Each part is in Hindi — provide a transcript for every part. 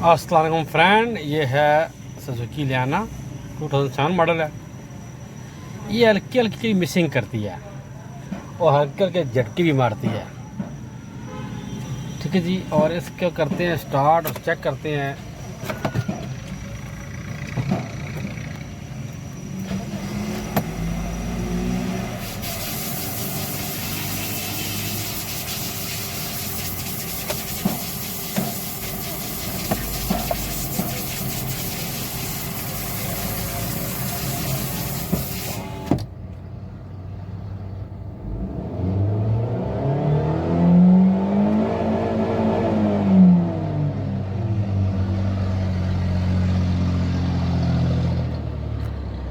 अस्सलाम वालेकुम फ्रेंड, ये है सुजुकी लियाना 2007 मॉडल है। ये हल्की हल्की मिसिंग करती है और हल्के हल्के झटके भी मारती है। ठीक है जी। और इसको करते हैं स्टार्ट और चेक करते हैं।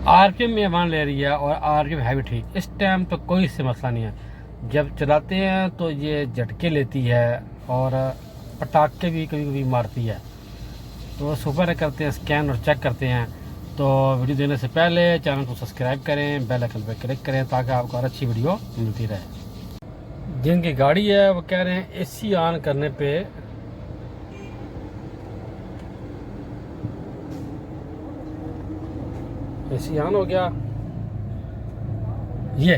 आरपीएम में मान ले रही है और आरपीएम है भी ठीक। इस टाइम तो कोई से मसला नहीं है। जब चलाते हैं तो ये झटके लेती है और पटाखे भी कभी कभी मारती है। तो सुपर करते हैं स्कैन और चेक करते हैं। तो वीडियो देने से पहले चैनल को सब्सक्राइब करें, बेल आइकन पर क्लिक करें ताकि आपको और अच्छी वीडियो मिलती रहे। जिनकी गाड़ी है वो कह रहे हैं एसी ऑन करने पे एसी ऑन हो गया। ये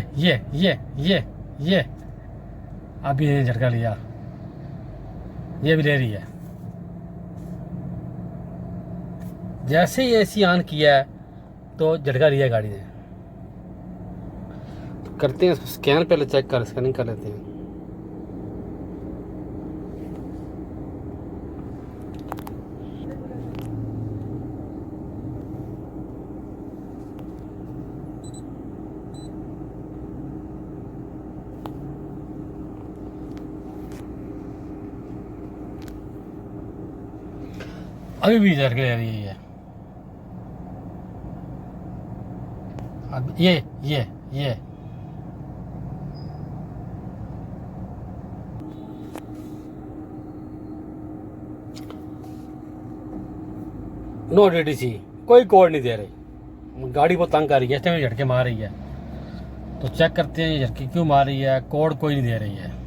अभी ने झटका लिया, ये भी ले रही है। जैसे ही एसी ऑन किया है तो झटका लिया गाड़ी ने। तो करते हैं स्कैन, पहले चेक कर स्कैनिंग कर लेते हैं। अभी भी झटके ले रही है। अब ये नो डीटीसी, कोई कोड नहीं दे रही। गाड़ी बहुत तंग कर रही है, इस टाइम झटके मार रही है। तो चेक करते हैं ये झटके क्यों मार रही है। कोड कोई नहीं दे रही है।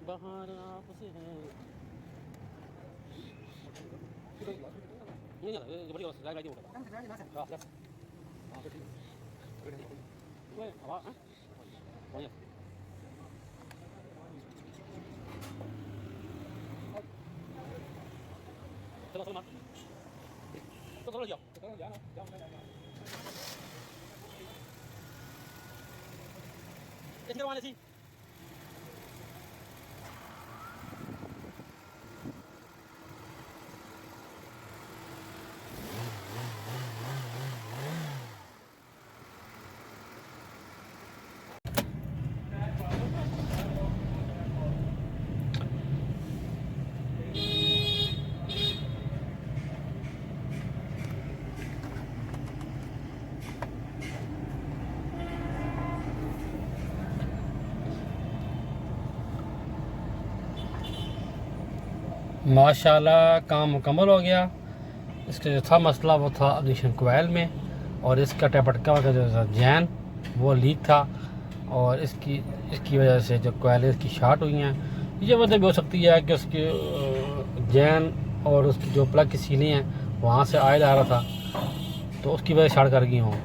बाहर आपसे है ये नहीं ये बड़ी और गाड़ी होगा हां यस हां ठीक है वो हवा हां वो यस चलो चलो तो चलो जाओ इधर वाले सी माशाल्लाह काम मुकम्मल हो गया। इसका जो था मसला वो था इग्निशन कोयल में, और इसका टपटका का जो था जैन वो लीक था, और इसकी वजह से जो कोयल की शार्ट हुई हैं। ये वजह भी हो सकती है कि उसकी जैन और उसकी जो प्लग की सीलें हैं वहाँ से आयल आ रहा था, तो उसकी वजह शार्ट कर गई हों।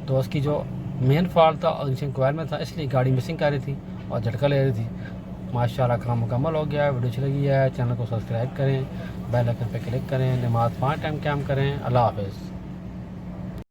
तो उसकी जो मेन फॉल्ट था इग्निशन कोयल में था, इसलिए गाड़ी मिसिंग कर रही थी और झटका ले रही थी। माशाल्लाह काम मुकम्मल हो गया। वीडियो अच्छी लगी है चैनल को सब्सक्राइब करें, बेल आइकन पे क्लिक करें, नमाज 5 टाइम क़याम करें। अल्लाह हाफ़िज़।